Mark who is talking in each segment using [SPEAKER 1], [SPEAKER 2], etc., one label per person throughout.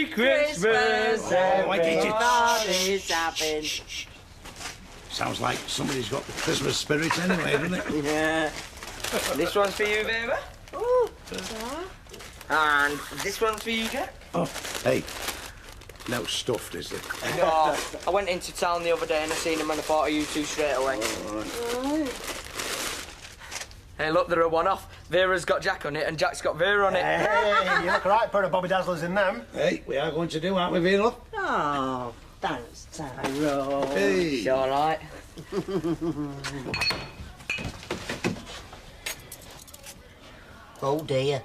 [SPEAKER 1] Merry Christmas, everybody's happy.
[SPEAKER 2] Sounds like somebody's got the Christmas spirit anyway, doesn't it?
[SPEAKER 1] Yeah. This one's for you, Vera. Ooh. And this one's for you, Jack.
[SPEAKER 2] Oh, hey. No stuffed, is it?
[SPEAKER 1] No. I went into town the other day and I seen him and I thought of you two straight away.
[SPEAKER 2] Right.
[SPEAKER 1] Hey, look, they're a one-off. Vera's got Jack on it and Jack's got Vera on it.
[SPEAKER 3] Hey, you look right, pair of Bobby Dazzlers in them.
[SPEAKER 2] Hey, we are going to do, aren't we, Vera?
[SPEAKER 4] Oh, thanks, Tyrone.
[SPEAKER 2] Hey.
[SPEAKER 1] It's all right.
[SPEAKER 4] Oh, dear.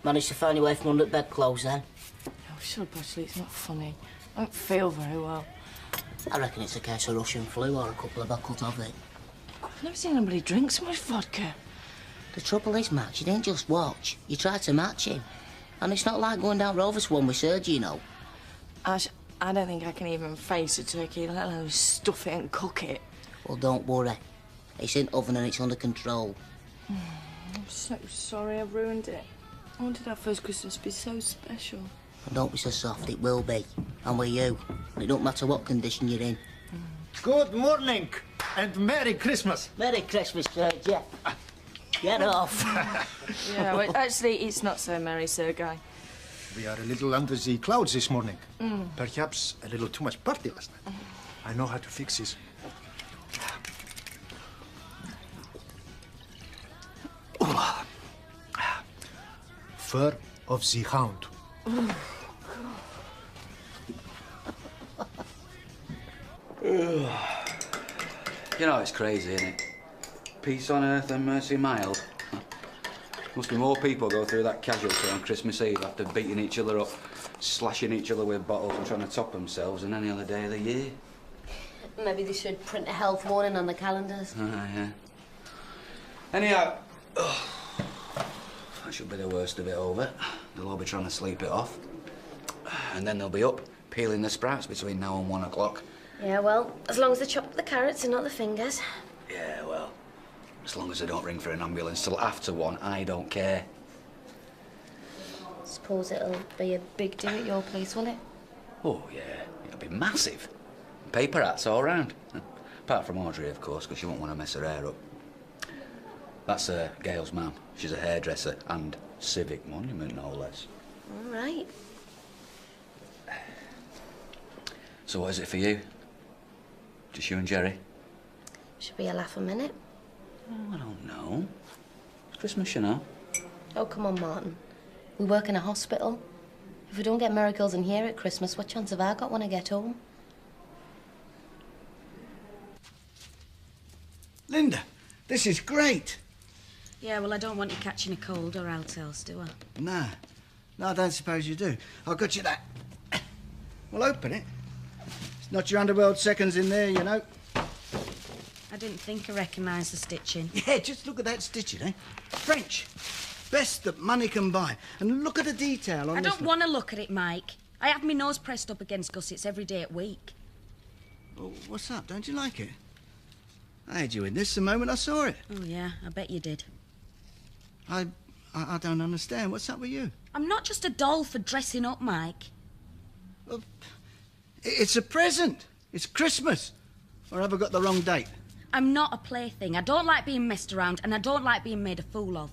[SPEAKER 4] Managed to find your way from under the bedclothes, then?
[SPEAKER 5] Oh, shut up, Ashley. It's not funny. I don't feel very well.
[SPEAKER 4] I reckon it's a case of Russian flu or a couple of buckles of it.
[SPEAKER 5] I've never seen anybody drink so much vodka.
[SPEAKER 4] The trouble is, Max, you didn't just watch. You tried to match him. And it's not like going down Rovers one with Serge, you know.
[SPEAKER 5] Ash, I don't think I can even face a turkey, let alone stuff it and cook it.
[SPEAKER 4] Well, don't worry. It's in oven and it's under control.
[SPEAKER 5] I'm so sorry I've ruined it. I wanted our first Christmas to be so special.
[SPEAKER 4] And don't be so soft, it will be. And with you. And it don't matter what condition you're in.
[SPEAKER 3] Good morning and Merry Christmas.
[SPEAKER 4] Merry Christmas, Serge. Get off.
[SPEAKER 5] Yeah, well, actually, it's not so merry, Sergei.
[SPEAKER 3] We are a little under the clouds this morning. Perhaps a little too much party last night. I know how to fix this. Fur of the hound.
[SPEAKER 6] You know, it's crazy, isn't it? Peace on earth and mercy mild. Must be more people go through that casualty on Christmas Eve after beating each other up, slashing each other with bottles and trying to top themselves than any other day of the year.
[SPEAKER 7] Maybe they should print a health warning on the calendars.
[SPEAKER 6] Yeah. Anyhow, that should be the worst of it over. They'll all be trying to sleep it off. And then they'll be up, peeling the sprouts between now and 1 o'clock.
[SPEAKER 7] Yeah, well, as long as they chop the carrots and not the fingers.
[SPEAKER 6] Yeah, well, as long as they don't ring for an ambulance till after 1, I don't care.
[SPEAKER 7] Suppose it'll be a big do at your place, will it?
[SPEAKER 6] Oh, yeah, it'll be massive. Paper hats all round. Apart from Audrey, of course, because she won't want to mess her hair up. That's Gail's mum. She's a hairdresser and civic monument, no less.
[SPEAKER 7] All right.
[SPEAKER 6] So what is it for you? Just you and Jerry?
[SPEAKER 7] Should be a laugh a minute.
[SPEAKER 6] Oh, I don't know. It's Christmas, you know.
[SPEAKER 7] Oh, come on, Martin. We work in a hospital. If we don't get miracles in here at Christmas, what chance have I got when I get home?
[SPEAKER 2] Linda, this is great.
[SPEAKER 8] Yeah, well, I don't want you catching a cold or out else, do I?
[SPEAKER 2] No, I don't suppose you do. I'll got you that. Well, open it. It's not your underworld seconds in there, you know.
[SPEAKER 8] I didn't think I recognised the stitching.
[SPEAKER 2] Yeah, just look at that stitching, eh? French. Best that money can buy. And look at the detail on
[SPEAKER 8] I
[SPEAKER 2] this
[SPEAKER 8] don't want to look at it, Mike. I have my nose pressed up against gussets every day at week.
[SPEAKER 2] Oh, what's up? Don't you like it? I had you in this the moment I saw it.
[SPEAKER 8] Oh, yeah, I bet you did.
[SPEAKER 2] I don't understand. What's up with you?
[SPEAKER 8] I'm not just a doll for dressing up, Mike.
[SPEAKER 2] It's a present. It's Christmas. Or have I got the wrong date?
[SPEAKER 8] I'm not a plaything. I don't like being messed around, and I don't like being made a fool of.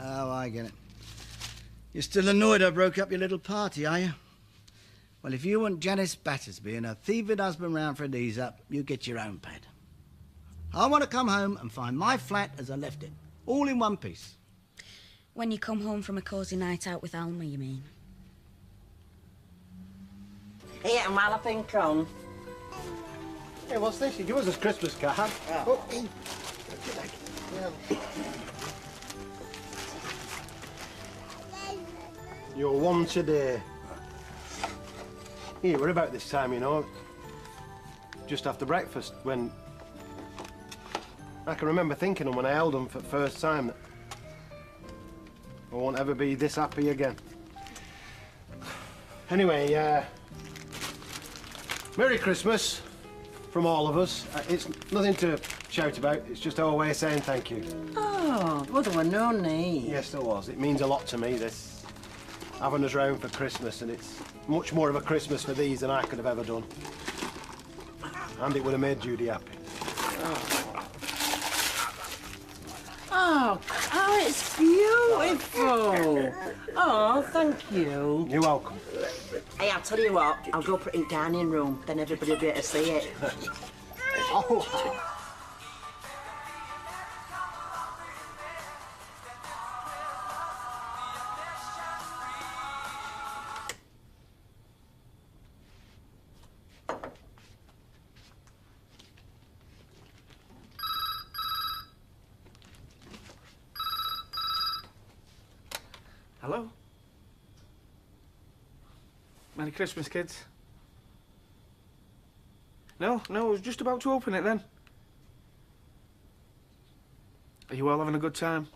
[SPEAKER 2] Oh, I get it. You're still annoyed I broke up your little party, are you? Well, if you want Janice Battersby and her thieving husband round for a knees up, you get your own pad. I want to come home and find my flat as I left it, all in one piece.
[SPEAKER 8] When you come home from a cosy night out with Alma, you mean?
[SPEAKER 4] Here, Malapin, come.
[SPEAKER 3] Hey, what's this? You give us a Christmas card. Oh, hey. You're one today. Here, we're about this time, you know. Just after breakfast, when... I can remember thinking them when I held them for the first time that I won't ever be this happy again. Anyway, Merry Christmas from all of us. It's nothing to shout about. It's just our way of saying thank you.
[SPEAKER 4] Oh, well, there were no need.
[SPEAKER 3] Yes, there was. It means a lot to me, this.
[SPEAKER 9] having us round for Christmas, and it's much more of a Christmas for these than I could have ever done. And it would have made Judy happy.
[SPEAKER 10] Oh, it's beautiful. Oh, thank you.
[SPEAKER 9] You're welcome.
[SPEAKER 10] Hey, I'll tell you what, I'll go put it in the dining room, then everybody will be able to see it. Oh.
[SPEAKER 11] Hello? Merry Christmas, kids. No, I was just about to open it then. Are you all having a good time?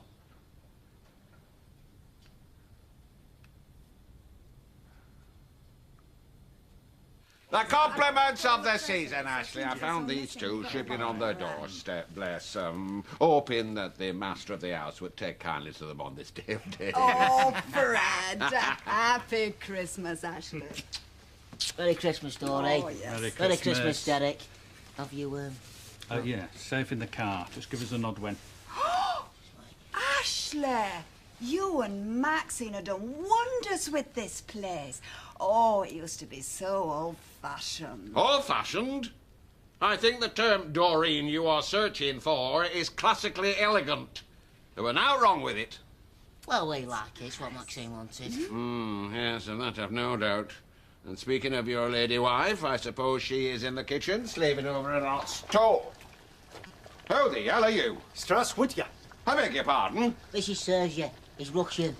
[SPEAKER 12] The compliments of the season, Ashley. I found these two shipping on their doorstep, bless them. Hoping that the master of the house would take kindly to them on this day of days.
[SPEAKER 13] Oh, Fred. Happy Christmas, Ashley.
[SPEAKER 4] Merry Christmas, Dory.
[SPEAKER 13] Oh, yes.
[SPEAKER 4] Merry Christmas, Derek. Have you,
[SPEAKER 14] Yeah, safe in the car. Just give us a nod when.
[SPEAKER 13] Ashley, you and Maxine have done wonders with this place. Oh, it used to be so old-fashioned.
[SPEAKER 12] Old-fashioned? I think the term, Doreen, you are searching for is classically elegant. There were now wrong with it.
[SPEAKER 4] Well, we like it. It's what Maxine wanted.
[SPEAKER 12] Yes, of that I've no doubt. And speaking of your lady wife, I suppose she is in the kitchen, slaving over an hot stove. Who the hell are you?
[SPEAKER 9] Straswitya.
[SPEAKER 12] I beg your pardon?
[SPEAKER 4] This is Sergei. He's Russian.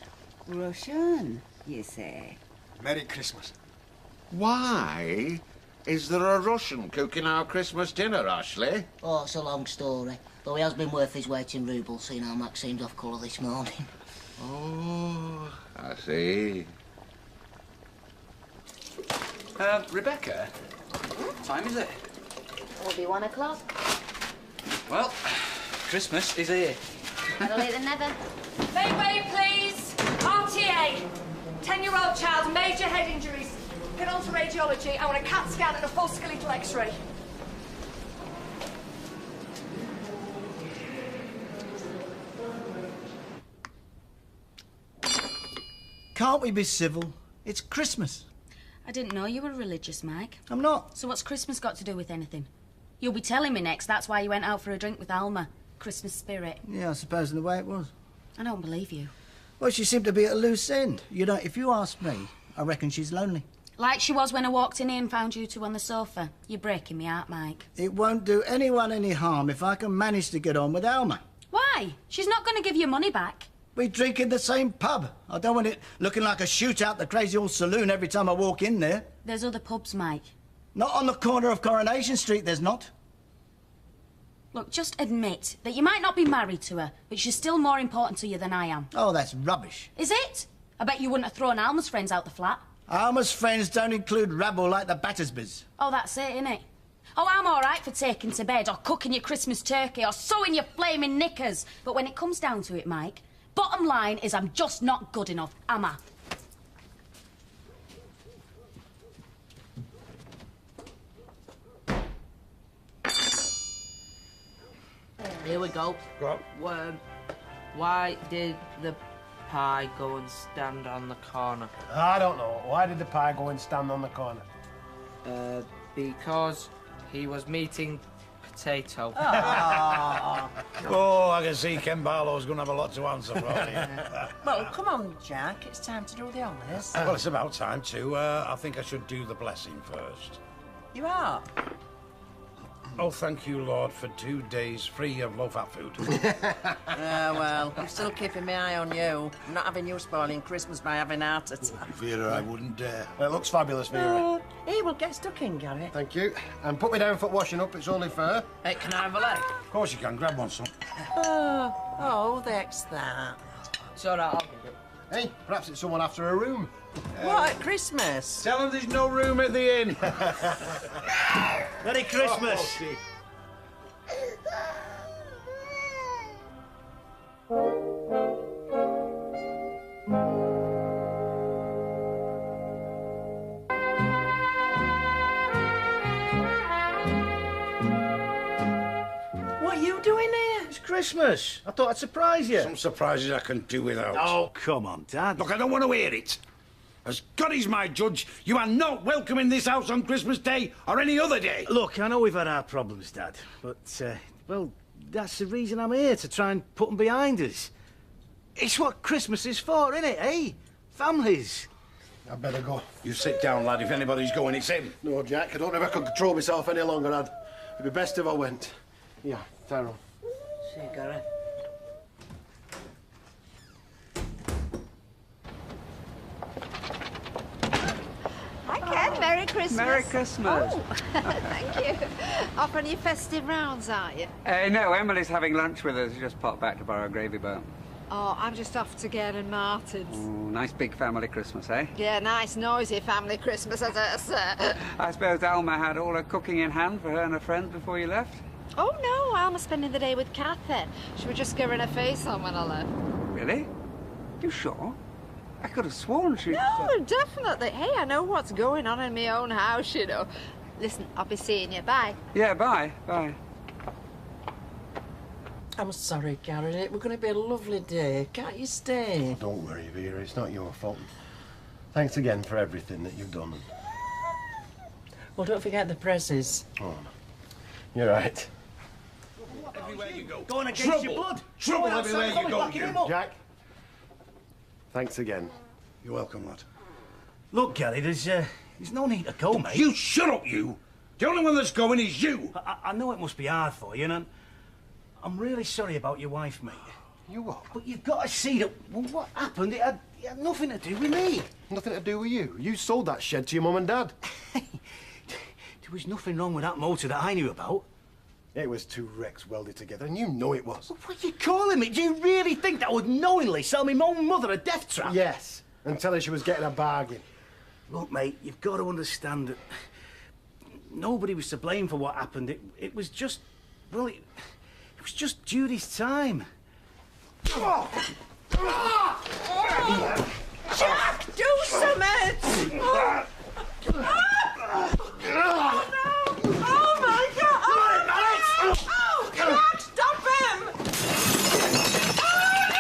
[SPEAKER 13] Russian, you say?
[SPEAKER 3] Merry Christmas.
[SPEAKER 12] Why is there a Russian cooking our Christmas dinner, Ashley?
[SPEAKER 4] Oh, it's a long story. Though he has been worth his weight in rubles, seeing how Maxine's off colour this morning.
[SPEAKER 12] Oh, I see.
[SPEAKER 6] Rebecca, what time is it?
[SPEAKER 7] Will be 1 o'clock.
[SPEAKER 6] Well, Christmas is here.
[SPEAKER 7] Better late than never.
[SPEAKER 15] Make way, please. RTA. 10-year-old child, major head injuries. Get on to radiology. I want a CAT scan and a full skeletal X-ray.
[SPEAKER 2] Can't we be civil? It's Christmas.
[SPEAKER 8] I didn't know you were religious, Mike.
[SPEAKER 2] I'm not.
[SPEAKER 8] So what's Christmas got to do with anything? You'll be telling me next that's why you went out for a drink with Alma. Christmas spirit.
[SPEAKER 2] Yeah, I suppose in the way it was.
[SPEAKER 8] I don't believe you.
[SPEAKER 2] Well, she seemed to be at a loose end. You know, if you ask me, I reckon she's lonely.
[SPEAKER 8] Like she was when I walked in here and found you two on the sofa. You're breaking me heart, Mike.
[SPEAKER 2] It won't do anyone any harm if I can manage to get on with Alma.
[SPEAKER 8] Why? She's not going to give you money back.
[SPEAKER 2] We drink in the same pub. I don't want it looking like a shootout, the crazy old saloon every time I walk in there.
[SPEAKER 8] There's other pubs, Mike.
[SPEAKER 2] Not on the corner of Coronation Street, there's not.
[SPEAKER 8] Look, just admit that you might not be married to her, but she's still more important to you than I am.
[SPEAKER 2] Oh, that's rubbish.
[SPEAKER 8] Is it? I bet you wouldn't have thrown Alma's friends out the flat.
[SPEAKER 2] Alma's friends don't include rabble like the Battersbys.
[SPEAKER 8] Oh, that's it, innit? Oh, I'm all right for taking to bed or cooking your Christmas turkey or sewing your flaming knickers. But when it comes down to it, Mike, bottom line is I'm just not good enough, am I?
[SPEAKER 10] Here we go.
[SPEAKER 9] Go.
[SPEAKER 10] Why did the pie go and stand on the corner?
[SPEAKER 9] I don't know. Why did the pie go and stand on the corner?
[SPEAKER 10] Because he was meeting Potato.
[SPEAKER 16] Oh, I can see Ken Barlow's going to have a lot to answer for you.
[SPEAKER 10] Well, come on, Jack. It's time to do the honours.
[SPEAKER 16] Well, it's about time too. I think I should do the blessing first.
[SPEAKER 10] You are?
[SPEAKER 16] Oh, thank you, Lord, for 2 days free of low-fat food.
[SPEAKER 10] Well, I'm still keeping my eye on you. I'm not having you spoiling Christmas by having a heart attack.
[SPEAKER 16] Vera, I wouldn't dare.
[SPEAKER 9] It looks fabulous, Vera.
[SPEAKER 10] Hey, well, get stuck in, Gary.
[SPEAKER 9] Thank you. And put me down for washing up, it's only fair.
[SPEAKER 10] Hey, can I have a leg?
[SPEAKER 16] Of course you can. Grab one, son.
[SPEAKER 10] Oh, that's that. It's all right, I'll give it.
[SPEAKER 9] Hey, perhaps it's someone after a room.
[SPEAKER 10] What, at Christmas?
[SPEAKER 16] Tell them there's no room at the inn.
[SPEAKER 2] Merry Christmas. Christmas. I thought I'd surprise you.
[SPEAKER 16] Some surprises I can do without.
[SPEAKER 2] Oh, come on, Dad.
[SPEAKER 16] Look, I don't want to hear it. As God is my judge, you are not welcome in this house on Christmas Day or any other day.
[SPEAKER 2] Look, I know we've had our problems, Dad, but, well, that's the reason I'm here, to try and put them behind us. It's what Christmas is for, isn't it, eh? Families.
[SPEAKER 9] I better go.
[SPEAKER 16] You sit down, lad. If anybody's going, it's him.
[SPEAKER 9] No, Jack, I don't know if I can control myself any longer, lad. It'd be best if I went. Yeah, Tyrone.
[SPEAKER 10] See you, Gary.
[SPEAKER 17] Hi, Ken. Merry Christmas.
[SPEAKER 18] Merry Christmas.
[SPEAKER 17] Oh, thank you. Off on your festive rounds, are you?
[SPEAKER 18] No, Emily's having lunch with us. Just popped back to borrow a gravy boat.
[SPEAKER 17] Oh, I'm just off to Gare and Martin's.
[SPEAKER 18] Oh, nice big family Christmas, eh?
[SPEAKER 17] Yeah, nice, noisy family Christmas, as I say.
[SPEAKER 18] I suppose Alma had all her cooking in hand for her and her friends before you left?
[SPEAKER 17] Oh, no, Alma's spending the day with Kathy. She was just giving her face on when I left.
[SPEAKER 18] Really? You sure? I could have sworn she...
[SPEAKER 17] No, definitely. Hey, I know what's going on in my own house, you know. Listen, I'll be seeing you. Bye.
[SPEAKER 18] Yeah, bye. Bye.
[SPEAKER 10] I'm sorry, Gary. It was going to be a lovely day. Can't you stay?
[SPEAKER 9] Don't worry, Vera. It's not your fault. Thanks again for everything that you've done.
[SPEAKER 10] Well, don't forget the presses.
[SPEAKER 9] Oh, no. You're right.
[SPEAKER 16] Everywhere you go.
[SPEAKER 2] Going against your blood.
[SPEAKER 16] Trouble everywhere you go, you.
[SPEAKER 9] Jack. Thanks again.
[SPEAKER 16] You're welcome, lad.
[SPEAKER 2] Look, Gary, there's no need to go, mate.
[SPEAKER 16] You shut up, you! The only one that's going is you!
[SPEAKER 2] I know it must be hard for you, and I'm really sorry about your wife, mate.
[SPEAKER 9] You what?
[SPEAKER 2] But you've got to see that, well, what happened, it had nothing to do with me.
[SPEAKER 9] Nothing to do with you. You sold that shed to your mum and dad.
[SPEAKER 2] There was nothing wrong with that motor that I knew about.
[SPEAKER 9] It was two wrecks welded together, and you know it was.
[SPEAKER 2] What are you calling me? Do you really think that I would knowingly sell me own mother a death trap?
[SPEAKER 9] Yes, and tell her she was getting a bargain.
[SPEAKER 2] Look, mate, you've got to understand that nobody was to blame for what happened. It was just, well, it was just Judy's time.
[SPEAKER 17] Jack, do something! Oh, no! Oh, my God! Oh, Jack, stop him!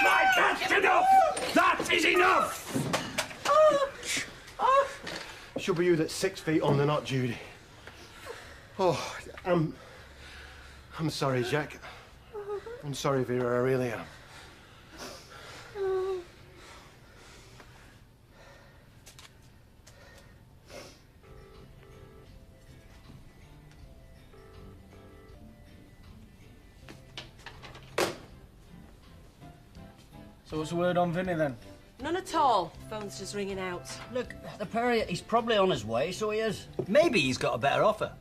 [SPEAKER 16] Right, that's enough! That is enough!
[SPEAKER 9] Should be you that's 6 feet under, not Judy. Oh, I'm sorry, Jack. I'm sorry, Vera, I really am.
[SPEAKER 11] So what's the word on Vinny, then?
[SPEAKER 10] None at all. Phone's just ringing out.
[SPEAKER 19] Look, the Perry, he's probably on his way, so he is. Maybe he's got a better offer.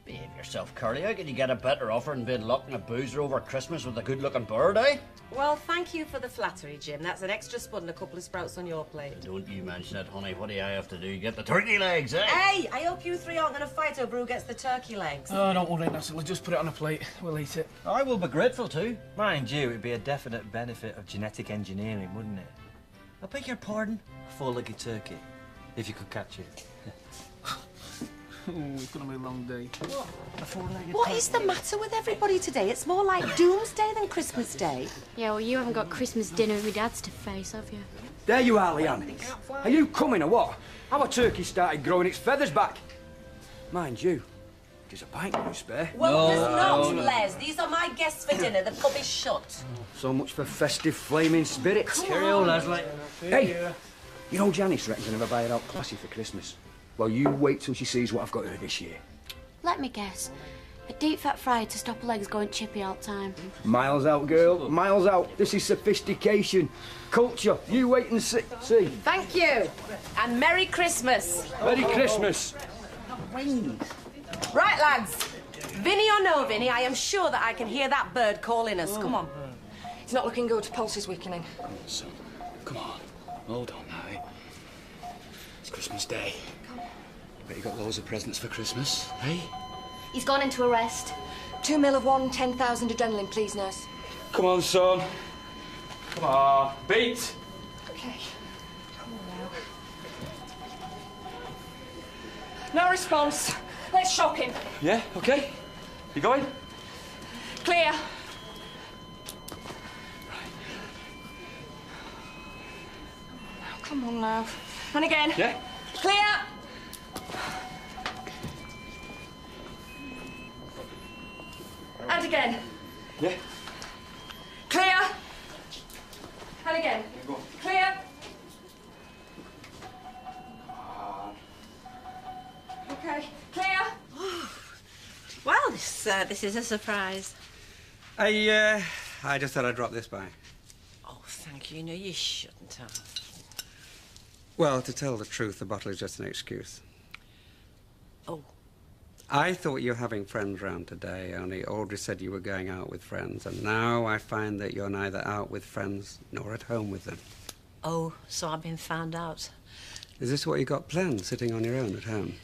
[SPEAKER 19] Behave yourself, Curly. How can you get a better offer than being locking a boozer over Christmas with a good-looking bird, eh?
[SPEAKER 10] Well, thank you for the flattery, Jim. That's an extra spud and a couple of sprouts on your plate.
[SPEAKER 19] Don't you mention it, honey. What do I have to do? Get the turkey legs, eh?
[SPEAKER 10] Hey, I hope you three aren't going to fight over who gets the turkey legs.
[SPEAKER 11] Oh, don't worry, Nessa. We'll just put it on a plate. We'll eat it.
[SPEAKER 19] I will be grateful too.
[SPEAKER 20] Mind you, it'd be a definite benefit of genetic engineering, wouldn't it?
[SPEAKER 19] I beg your pardon?
[SPEAKER 20] A four-legged turkey, if you could catch it.
[SPEAKER 11] Oh, it's gonna be a long day.
[SPEAKER 10] What?
[SPEAKER 19] A four-legged
[SPEAKER 10] What is the matter with everybody today? It's more like Doomsday than Christmas Day.
[SPEAKER 21] Yeah, well, you haven't got Christmas dinner with your dad's to face, have you?
[SPEAKER 22] There you are, Leanne. Are you coming or what? Our turkey started growing its feathers back. Mind you, there's a pint you spare.
[SPEAKER 10] Well, there's not, Les. These are my guests for dinner. The pub is shut.
[SPEAKER 22] So much for festive flaming spirits.
[SPEAKER 19] Cheerio, Leslie.
[SPEAKER 22] Hey, you know Janice reckons I'll never buy her out classy for Christmas. Well, you wait till she sees what I've got her this year.
[SPEAKER 21] Let me guess. A deep fat fry to stop her legs going chippy all the time.
[SPEAKER 22] Miles out, girl. Miles out. This is sophistication. Culture. You wait and see.
[SPEAKER 10] Thank you. And Merry Christmas.
[SPEAKER 22] Merry Christmas.
[SPEAKER 10] Right, lads. Vinny or no Vinny, I am sure that I can hear that bird calling us. Come on.
[SPEAKER 15] It's not looking good. Pulse is weakening.
[SPEAKER 22] Son, come on. Hold on now, eh? It's Christmas Day. Bet you got loads of presents for Christmas, eh?
[SPEAKER 21] He's gone into arrest.
[SPEAKER 15] 2 mil of one, 10,000 adrenaline, please, nurse.
[SPEAKER 22] Come on, son. Come on. Beat.
[SPEAKER 15] Okay. Come on now. No response. Let's shock him.
[SPEAKER 22] Yeah, okay. You going?
[SPEAKER 15] Clear. Come on now. And again.
[SPEAKER 22] Yeah?
[SPEAKER 15] Clear! And again.
[SPEAKER 22] Yeah?
[SPEAKER 15] Clear! And again. Clear! Okay. Clear!
[SPEAKER 10] Well, this is a surprise.
[SPEAKER 1] I just thought I'd drop this by.
[SPEAKER 10] Oh, thank you. No, you shouldn't have.
[SPEAKER 1] Well, to tell the truth, the bottle is just an excuse.
[SPEAKER 10] Oh.
[SPEAKER 1] I thought you were having friends round today, only Audrey said you were going out with friends, and now I find that you're neither out with friends nor at home with them.
[SPEAKER 10] Oh, so I've been found out.
[SPEAKER 1] Is this what you got planned, sitting on your own at home?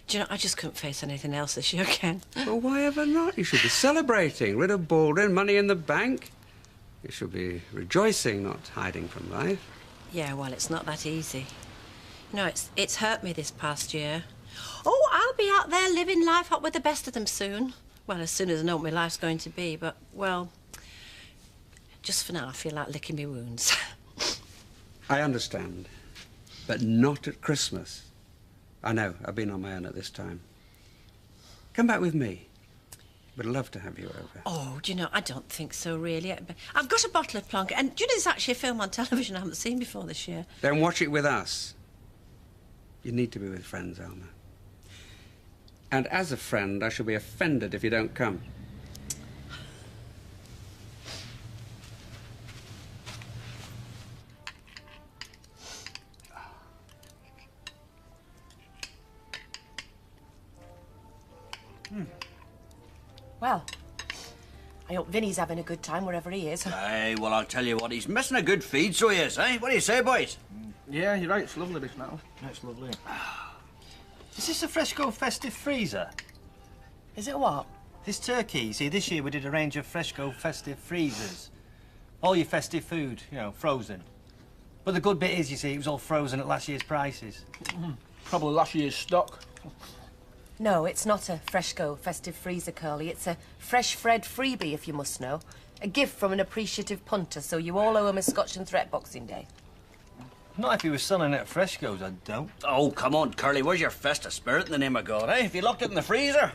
[SPEAKER 10] Do you know, I just couldn't face anything else this year, Ken.
[SPEAKER 1] Well, why ever not? You should be celebrating. Rid of Baldwin, money in the bank. You should be rejoicing, not hiding from life.
[SPEAKER 10] Yeah, well, it's not that easy. You know, it's hurt me this past year. Oh, I'll be out there living life up with the best of them soon. Well, as soon as I know what my life's going to be, but, well, just for now, I feel like licking my wounds.
[SPEAKER 1] I understand, but not at Christmas. I know, I've been on my own at this time. Come back with me. Would love to have you over.
[SPEAKER 10] Oh, do you know, I don't think so, really. I've got a bottle of Plonker, and do you know, there's actually a film on television I haven't seen before this year.
[SPEAKER 1] Then watch it with us. You need to be with friends, Alma. And as a friend, I shall be offended if you don't come.
[SPEAKER 8] Well, I hope Vinny's having a good time wherever he is.
[SPEAKER 19] Aye, well, I'll tell you what, he's missing a good feed, so he is, eh? What do you say, boys?
[SPEAKER 11] Yeah, you're right, it's lovely, this now.
[SPEAKER 20] That's lovely. Is this a Fresco festive freezer?
[SPEAKER 8] Is it what?
[SPEAKER 20] This turkey. You see, this year we did a range of Fresco festive freezers. All your festive food, you know, frozen. But the good bit is, you see, it was all frozen at last year's prices.
[SPEAKER 11] Probably last year's stock.
[SPEAKER 8] No, it's not a Fresco festive freezer, Curly. It's a fresh Fred freebie, if you must know. A gift from an appreciative punter, so you all owe him a Scotch and Threat Boxing Day.
[SPEAKER 20] Not if he was selling it at Fresco's, I don't.
[SPEAKER 19] Oh, come on, Curly, where's your festive spirit in the name of God, eh? Have you locked it in the freezer?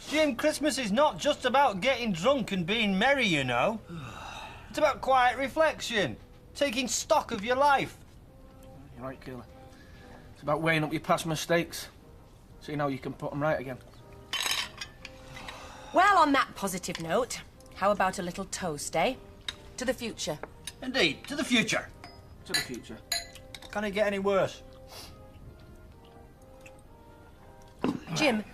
[SPEAKER 20] Jim, Christmas is not just about getting drunk and being merry, you know. It's about quiet reflection, taking stock of your life.
[SPEAKER 11] You're right, Curly. It's about weighing up your past mistakes, so you know you can put them right again.
[SPEAKER 8] Well, on that positive note, how about a little toast, eh? To the future.
[SPEAKER 19] Indeed, to the future.
[SPEAKER 11] To the future.
[SPEAKER 20] Can it get any worse?
[SPEAKER 8] Jim,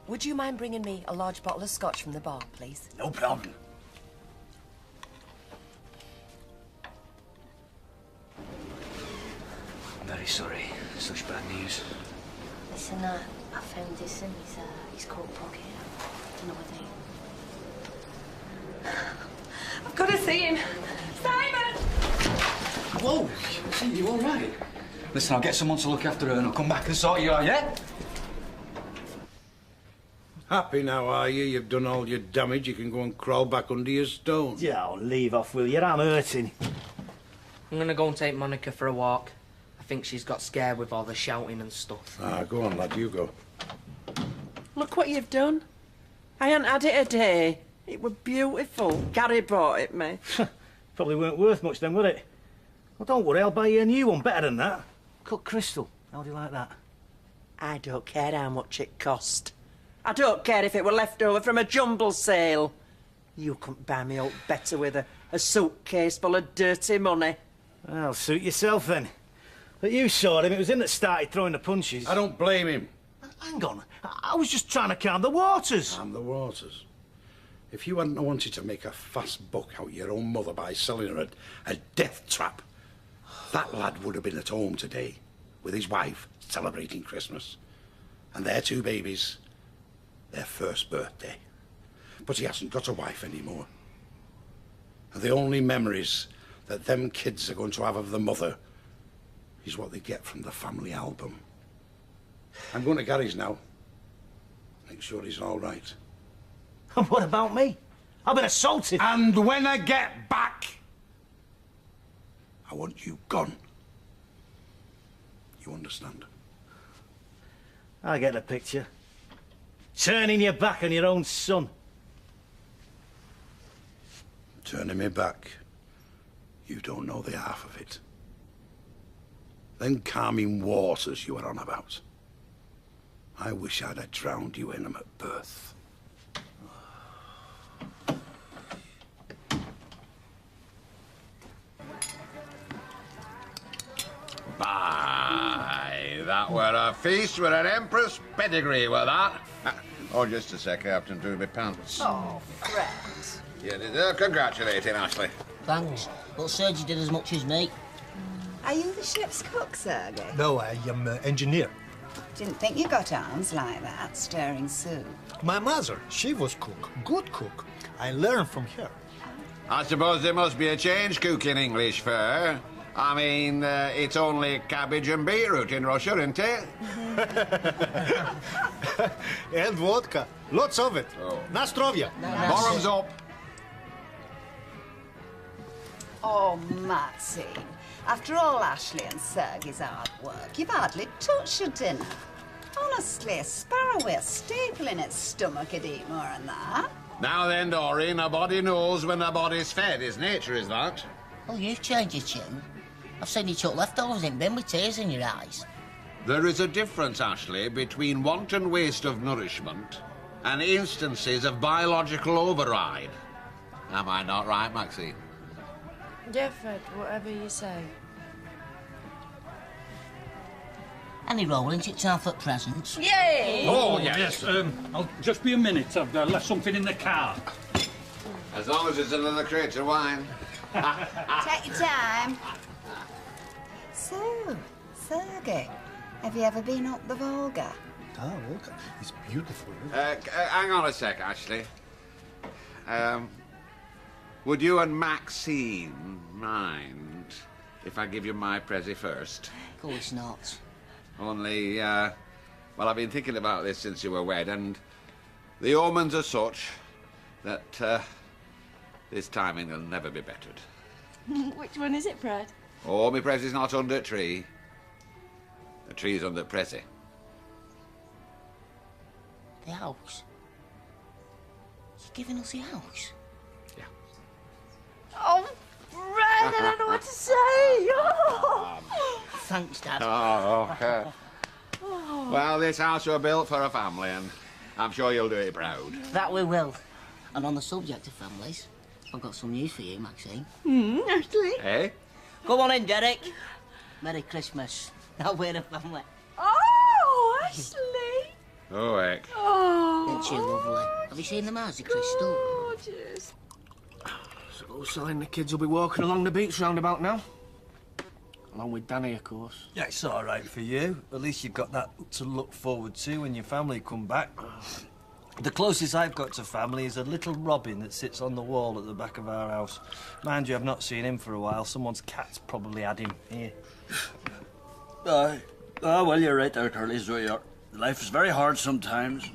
[SPEAKER 8] would you mind bringing me a large bottle of Scotch from the bar, please?
[SPEAKER 19] No problem. I'm very sorry. Such bad news.
[SPEAKER 21] Listen, I found this in his coat pocket. I don't know whether
[SPEAKER 15] I've got to see him. Simon!
[SPEAKER 6] Whoa! See, you all right? Listen, I'll get someone to look after her and I'll come back and sort you out, yeah?
[SPEAKER 16] Happy now, are you? You've done all your damage. You can go and crawl back under your stone.
[SPEAKER 20] Yeah, oh, leave off, will you? I'm hurting.
[SPEAKER 5] I'm gonna go and take Monica for a walk. I think she's got scared with all the shouting and stuff.
[SPEAKER 16] Ah, go on, lad, you go.
[SPEAKER 23] Look what you've done. I hadn't had it a day. It was beautiful. Gary bought it me.
[SPEAKER 20] Probably weren't worth much then, would it? Well, don't worry, I'll buy you a new one better than that. Cut crystal. How do you like that?
[SPEAKER 23] I don't care how much it cost. I don't care if it were left over from a jumble sale. You couldn't buy me out better with a suitcase full of dirty money.
[SPEAKER 20] Well, suit yourself then. But you saw him, it was him that started throwing the punches.
[SPEAKER 16] I don't blame him.
[SPEAKER 20] Hang on, I was just trying to calm the waters.
[SPEAKER 16] Calm the waters? If you hadn't wanted to make a fast buck out your own mother by selling her a death trap, that lad would have been at home today with his wife celebrating Christmas. And their two babies, their first birthday. But he hasn't got a wife anymore. And the only memories that them kids are going to have of the mother is what they get from the family album. I'm going to Gary's now. Make sure he's all right.
[SPEAKER 20] And what about me? I've been assaulted.
[SPEAKER 16] And when I get back, I want you gone. You understand?
[SPEAKER 20] I get the picture. Turning your back on your own son.
[SPEAKER 16] Turning me back. You don't know the half of it. Them calming waters you were on about. I wish I'd have drowned you in them at birth.
[SPEAKER 12] Aye, that were a feast with an empress pedigree, were that? Oh, just a sec, I have to do my pants.
[SPEAKER 4] Oh, Fred.
[SPEAKER 12] You deserve congratulating, Ashley.
[SPEAKER 4] Thanks, but Sergi did as much as me.
[SPEAKER 3] Are you the ship's cook, Sergey?
[SPEAKER 13] No, I am engineer.
[SPEAKER 3] Didn't think you got arms like that, stirring soup.
[SPEAKER 13] My mother, she was cook, good cook. I learned from her.
[SPEAKER 12] I suppose there must be a change cooking English fare. I mean, it's only cabbage and beetroot in Russia, isn't it?
[SPEAKER 13] And vodka. Lots of it.
[SPEAKER 12] Oh.
[SPEAKER 13] Nastrovia.
[SPEAKER 12] Bottoms up.
[SPEAKER 3] Oh, Maxine. After all Ashley and Sergey's hard work, you've hardly touched your dinner. Honestly, a sparrow with a staple in its stomach would eat more than that.
[SPEAKER 12] Now then, Doreen, a body knows when a body's fed. His nature is that.
[SPEAKER 4] Well, you've changed your tune. I've seen you chuck leftovers in bin with tears in your eyes.
[SPEAKER 12] There is a difference, Ashley, between wanton waste of nourishment and instances of biological override. Am I not right, Maxine?
[SPEAKER 21] Yeah, Fred, whatever you say.
[SPEAKER 4] Any rolling chicks are for presents?
[SPEAKER 21] Yay!
[SPEAKER 12] Oh, yes.
[SPEAKER 14] I'll just be a minute. I've left something in the car.
[SPEAKER 12] As long as it's another crate of wine.
[SPEAKER 3] Take your time. So, Sergey, have you ever been up the Volga?
[SPEAKER 13] Ah, Volga. It's beautiful.
[SPEAKER 12] Hang on a sec, Ashley. Would you and Maxine mind if I give you my prezi first?
[SPEAKER 4] Of course not.
[SPEAKER 12] Only, well, I've been thinking about this since you were wed, and the omens are such that this timing will never be bettered.
[SPEAKER 21] Which one is it, Fred?
[SPEAKER 12] Oh, my prezi's not under a tree. The tree's under prezi.
[SPEAKER 4] The house? You're giving us the house?
[SPEAKER 21] Oh, Fred, I don't know what to say. Oh.
[SPEAKER 4] Thanks, Dad.
[SPEAKER 12] Oh, okay. Well, this house was built for a family, and I'm sure you'll do it proud.
[SPEAKER 4] That we will. And on the subject of families, I've got some news for you, Maxine.
[SPEAKER 21] Ashley?
[SPEAKER 12] Eh?
[SPEAKER 4] Come on in, Derek. Merry Christmas. Now we're a family.
[SPEAKER 21] Oh, Ashley.
[SPEAKER 12] Oh, heck.
[SPEAKER 21] Oh.
[SPEAKER 4] Isn't she lovely? Have you seen the Marzi crystal?
[SPEAKER 21] Gorgeous.
[SPEAKER 11] Suppose Sally and the kids will be walking along the beach roundabout now. Along with Danny, of course.
[SPEAKER 20] Yeah, it's all right for you. At least you've got that to look forward to when your family come back. The closest I've got to family is a little robin that sits on the wall at the back of our house. Mind you, I've not seen him for a while. Someone's cat's probably had him here.
[SPEAKER 19] Aye. Ah, well, you're right there, Curly, so you are. Life is very hard sometimes.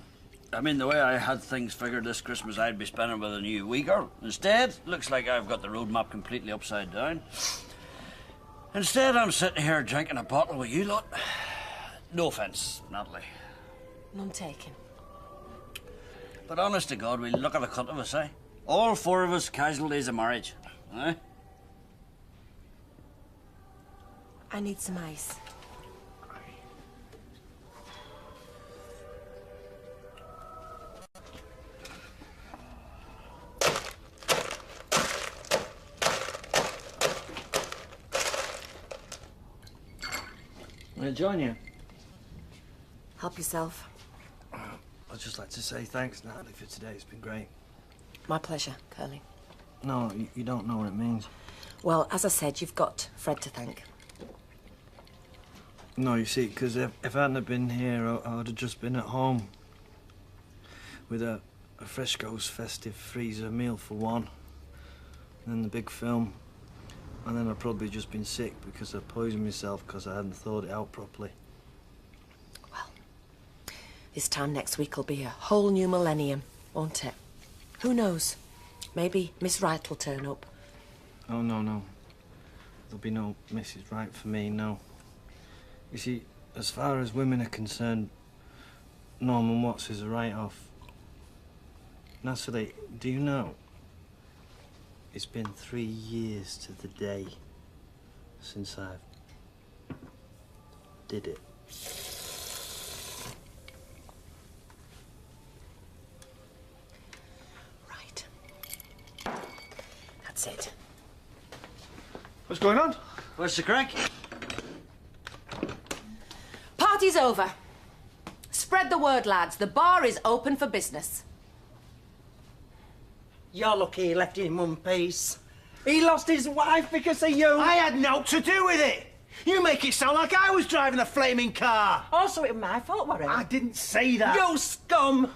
[SPEAKER 19] I mean, the way I had things figured this Christmas I'd be spending with a new wee girl. Instead, looks like I've got the roadmap completely upside down. Instead, I'm sitting here drinking a bottle with you lot. No offence, Natalie.
[SPEAKER 21] None taken.
[SPEAKER 19] But honest to God, we look at the cut of us, eh? All four of us casualties of marriage, eh?
[SPEAKER 21] I need some ice.
[SPEAKER 20] I'll join you.
[SPEAKER 21] Help yourself.
[SPEAKER 20] I'd just like to say thanks, Natalie, for today. It's been great.
[SPEAKER 21] My pleasure, Curly.
[SPEAKER 20] No, you don't know what it means.
[SPEAKER 21] Well, as I said, you've got Fred to thank.
[SPEAKER 20] No, you see, because if I hadn't have been here, I would have just been at home with a Fresco's festive freezer meal for one, and then the big film, and then I'd probably just been sick because I poisoned myself because I hadn't thought it out properly.
[SPEAKER 21] This time next week will be a whole new millennium, won't it? Who knows? Maybe Miss Wright will turn up.
[SPEAKER 20] Oh, no. there'll be no Mrs. Right for me, no. You see, as far as women are concerned, Norman Watts is a write-off. Natalie, do you know? It's been 3 years to the day since I did it.
[SPEAKER 10] Right. That's it.
[SPEAKER 11] What's going on?
[SPEAKER 19] What's the crack?
[SPEAKER 15] Party's over. Spread the word, lads. The bar is open for business.
[SPEAKER 23] You're lucky he left you in one piece. He lost his wife because of you.
[SPEAKER 9] I had naught to do with it. You make it sound like I was driving the flaming car.
[SPEAKER 23] Also, it was my fault, were it?
[SPEAKER 9] I didn't say that.
[SPEAKER 23] You scum!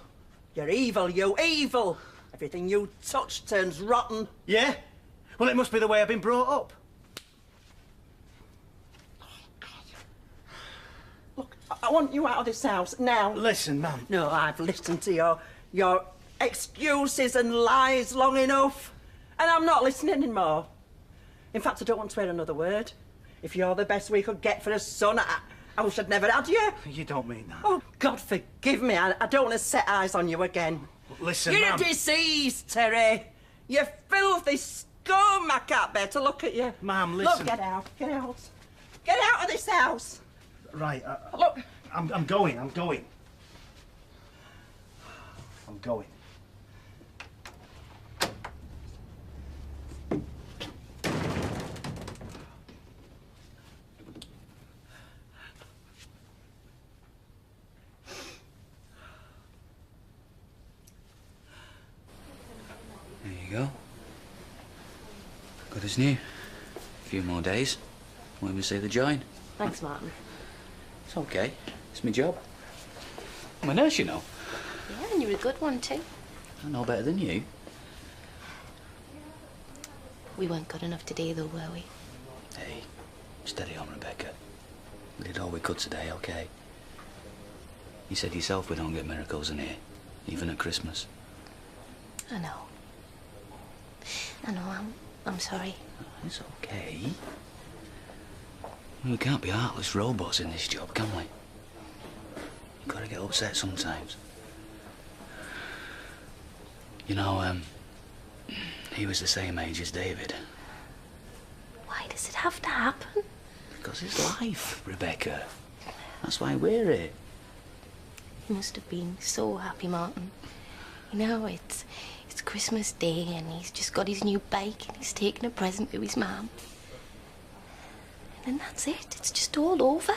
[SPEAKER 23] You're evil, you evil. Everything you touch turns rotten.
[SPEAKER 9] Yeah? Well, it must be the way I've been brought up.
[SPEAKER 23] Look, I want you out of this house now.
[SPEAKER 9] Listen, Mum.
[SPEAKER 23] No, I've listened to your excuses and lies long enough, and I'm not listening anymore. In fact, I don't want to hear another word. If you're the best we could get for a son, I wish I'd never had you.
[SPEAKER 9] You don't mean that.
[SPEAKER 23] Oh, God forgive me. I don't want to set eyes on you again.
[SPEAKER 9] Listen,
[SPEAKER 23] You're
[SPEAKER 9] Mum.
[SPEAKER 23] diseased, Terry. You filthy scum. I can't bear to look at you.
[SPEAKER 9] Mum, listen.
[SPEAKER 23] Look, get out. Get out. Get out of this house.
[SPEAKER 9] Right,
[SPEAKER 23] Look.
[SPEAKER 9] I'm going. I'm going.
[SPEAKER 6] There you go. Good as new. A few more days. Won't even see the join.
[SPEAKER 21] Thanks, Martin.
[SPEAKER 6] It's okay. It's my job. I'm a nurse, you know.
[SPEAKER 21] Yeah, and you're a good one, too.
[SPEAKER 6] I know better than you.
[SPEAKER 21] We weren't good enough today, though, were we?
[SPEAKER 6] Hey, steady on, Rebecca. We did all we could today, okay? You said yourself we don't get miracles in here, even at Christmas.
[SPEAKER 21] I know. I know, I'm sorry.
[SPEAKER 6] It's okay. We can't be heartless robots in this job, can we? You've got to get upset sometimes. You know, he was the same age as David.
[SPEAKER 21] Why does it have to happen?
[SPEAKER 6] Because it's life, Rebecca. That's why we're here.
[SPEAKER 21] He must have been so happy, Martin. You know, it's Christmas Day and he's just got his new bike and he's taking a present to his mum. And then that's it. It's just all over.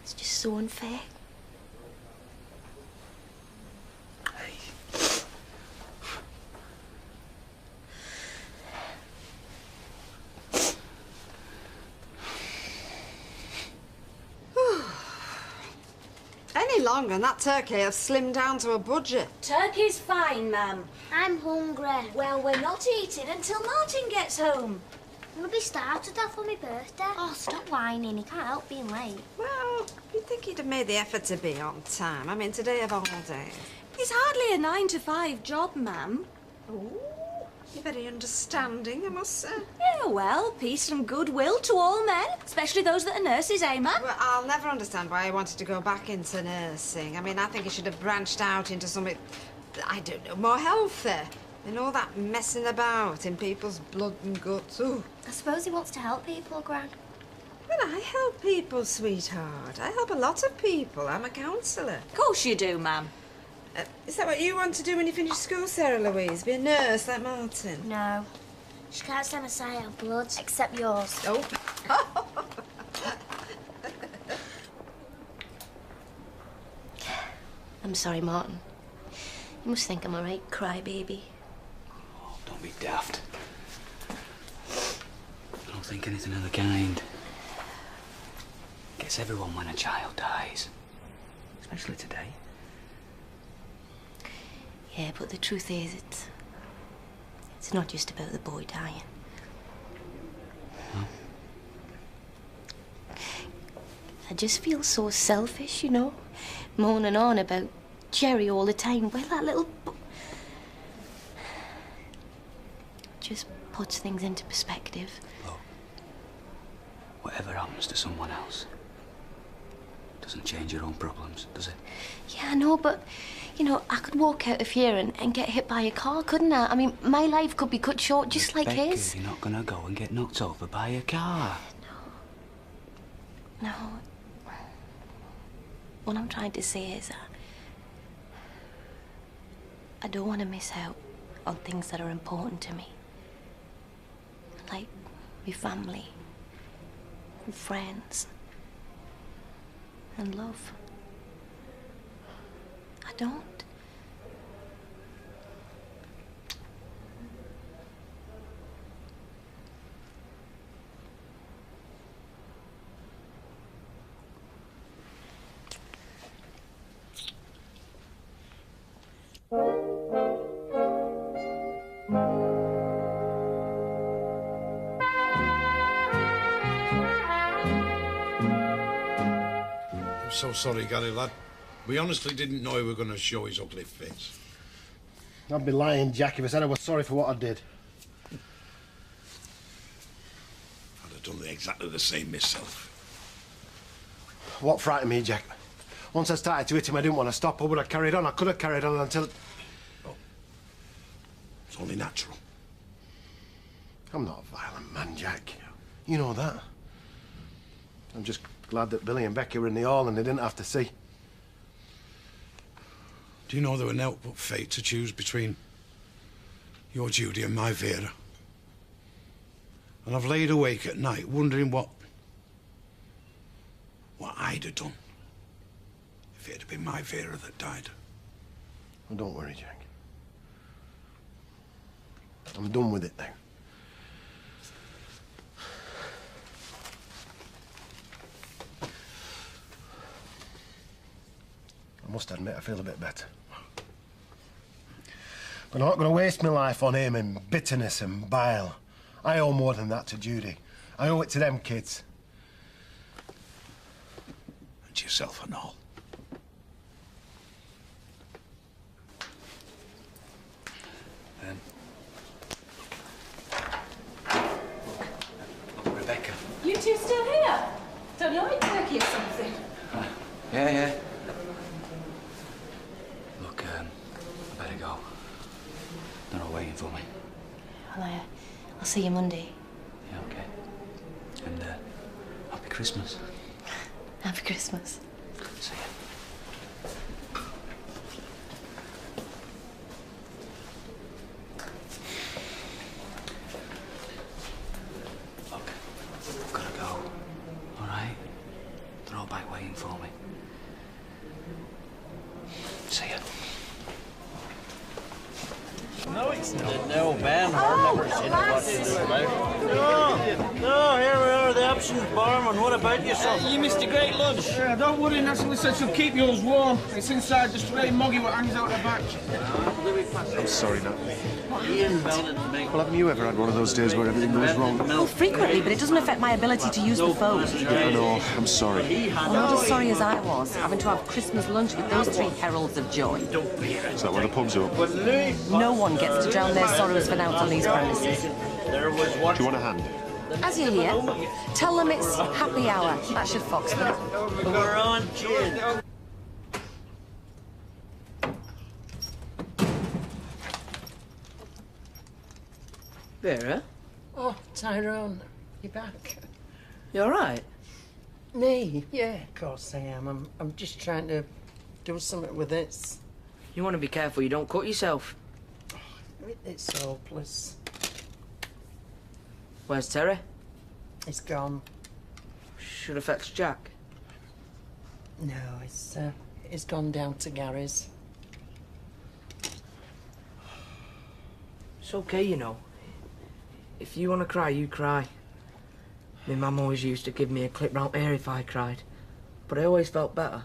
[SPEAKER 21] It's just so unfair.
[SPEAKER 3] Any longer and that turkey has slimmed down to a budget.
[SPEAKER 8] Turkey's fine, ma'am.
[SPEAKER 2] I'm hungry.
[SPEAKER 8] Well, we're not eating until Martin gets home.
[SPEAKER 2] I'm gonna be starved to death on my birthday. Oh, stop whining. He can't help being late.
[SPEAKER 3] Well, you'd think he'd have made the effort to be on time. I mean, today of all days.
[SPEAKER 8] It's hardly a 9 to 5 job, ma'am.
[SPEAKER 3] Oh, you're very understanding, I must say.
[SPEAKER 8] Yeah, well, peace and goodwill to all men, especially those that are nurses, eh, ma'am?
[SPEAKER 3] Well, I'll never understand why he wanted to go back into nursing. I mean, I think he should have branched out into something, I don't know, more healthy. And all that messing about in people's blood and guts. Ooh.
[SPEAKER 2] I suppose he wants to help people, Gran.
[SPEAKER 3] Well, I help people, sweetheart. I help a lot of people. I'm a counsellor.
[SPEAKER 8] Of course you do, ma'am.
[SPEAKER 3] Is that what you want to do when you finish school, Sarah Louise? Be a nurse like Martin?
[SPEAKER 2] No. She can't stand a sight of blood, except yours.
[SPEAKER 3] Oh.
[SPEAKER 21] I'm sorry, Martin. You must think I'm a right crybaby.
[SPEAKER 6] Oh, don't be daft. I don't think anything of the kind. Gets everyone when a child dies. Especially today.
[SPEAKER 21] Yeah, but the truth is, it's not just about the boy dying.
[SPEAKER 6] Huh?
[SPEAKER 21] I just feel so selfish, you know, moaning on about Jerry all the time. Well, that little... just puts things into perspective.
[SPEAKER 6] Whatever happens to someone else doesn't change your own problems, does it?
[SPEAKER 21] Yeah, I know, but, you know, I could walk out of here and get hit by a car, couldn't I? I mean, my life could be cut short just like
[SPEAKER 6] Rebecca,
[SPEAKER 21] his.
[SPEAKER 6] you're not gonna go and get knocked over by a car.
[SPEAKER 21] No. What I'm trying to say is I don't want to miss out on things that are important to me. Like my family, and friends, and love. I don't.
[SPEAKER 16] I'm so sorry, Gary, lad. We honestly didn't know he were going to show his ugly face.
[SPEAKER 9] I'd be lying, Jack, if I said I was sorry for what I did.
[SPEAKER 16] I'd have done exactly the same myself.
[SPEAKER 9] What frightened me, Jack? Once I started to hit him, I didn't want to stop. I would have carried on. I could have carried on until...
[SPEAKER 16] Oh. It's only natural.
[SPEAKER 9] I'm not a violent man, Jack. You know that. I'm just glad that Billy and Becky were in the hall and they didn't have to see.
[SPEAKER 16] Do you know there were naught but fate to choose between your Judy and my Vera? And I've laid awake at night wondering what I'd have done if it had been my Vera that died.
[SPEAKER 9] Well, don't worry, Jack. I'm done with it now. I must admit I feel a bit better. But I'm not going to waste my life on him in bitterness and bile. I owe more than that to Judy. I owe it to them kids.
[SPEAKER 16] And to yourself and all.
[SPEAKER 6] Rebecca.
[SPEAKER 10] You two still here? Don't you like turkey or something?
[SPEAKER 6] Yeah. Look, I better go. They're all waiting for me.
[SPEAKER 21] Well, I'll see you Monday.
[SPEAKER 6] Yeah, okay. And, Happy Christmas.
[SPEAKER 21] Happy Christmas.
[SPEAKER 6] See ya. Look, I've gotta go. All right? They're all back waiting for me. See ya.
[SPEAKER 19] No, it's not. No, Ben, I've never seen what to do about it.
[SPEAKER 7] No, here we are, the options barman. What about yourself?
[SPEAKER 11] You missed a great lunch. Yeah, don't worry, Natalie said she'll keep yours warm. It's inside the stray moggy what hangs out the back.
[SPEAKER 9] I'm sorry, Natalie.
[SPEAKER 7] Ian.
[SPEAKER 9] Well, haven't you ever had one of those days where everything goes wrong?
[SPEAKER 17] Well, frequently, but it doesn't affect my ability to use the phone.
[SPEAKER 9] I know, I'm sorry.
[SPEAKER 17] Well, not as sorry as I was, having to have Christmas lunch with those three heralds of joy.
[SPEAKER 9] Is that where the pub's up?
[SPEAKER 17] No one gets to drown their sorrows for nought on these premises.
[SPEAKER 9] Do you want a hand?
[SPEAKER 17] As you're here, tell them it's happy hour. That should fox them.
[SPEAKER 7] We're on, kid.
[SPEAKER 5] Vera,
[SPEAKER 23] Oh, Tyrone, you're back.
[SPEAKER 5] you all right?
[SPEAKER 23] Me? Yeah, of course I am. I'm just trying to do something with this.
[SPEAKER 5] You want to be careful you don't cut yourself.
[SPEAKER 23] It's hopeless.
[SPEAKER 5] Where's Terry?
[SPEAKER 23] He's gone.
[SPEAKER 5] Should have fetched Jack.
[SPEAKER 23] No, he's gone down to Gary's.
[SPEAKER 5] It's okay, you know. If you want to cry, you cry. My mum always used to give me a clip round here if I cried. But I always felt better.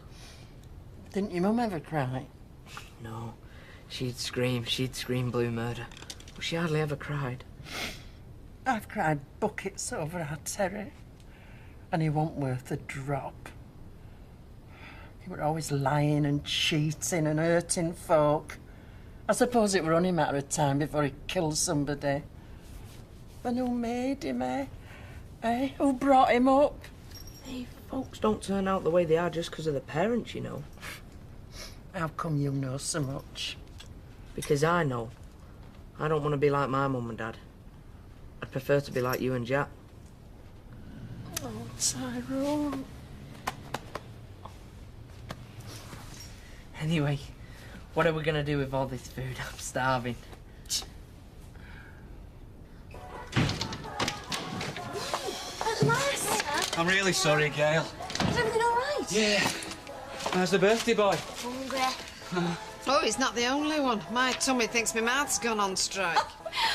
[SPEAKER 23] Didn't your mum ever cry?
[SPEAKER 5] No. She'd scream blue murder. But she hardly ever cried.
[SPEAKER 23] I've cried buckets over our Terry. And he wasn't worth a drop. He were always lying and cheating and hurting folk. I suppose it were only a matter of time before he killed somebody. And who made him, eh? Eh? Who brought him up?
[SPEAKER 5] Hey, folks don't turn out the way they are just because of the parents, you know.
[SPEAKER 23] How come you know so much?
[SPEAKER 5] Because I know. I don't want to be like my mum and dad. I'd prefer to be like you and Jack.
[SPEAKER 23] Oh, Tyrone.
[SPEAKER 5] Anyway, what are we going to do with all this food? I'm starving.
[SPEAKER 8] At last!
[SPEAKER 6] I'm really sorry, Gail.
[SPEAKER 8] Is everything all right?
[SPEAKER 6] Yeah. How's the birthday boy?
[SPEAKER 8] Hungry.
[SPEAKER 1] Oh, he's not the only one. My tummy thinks my mouth's gone on strike.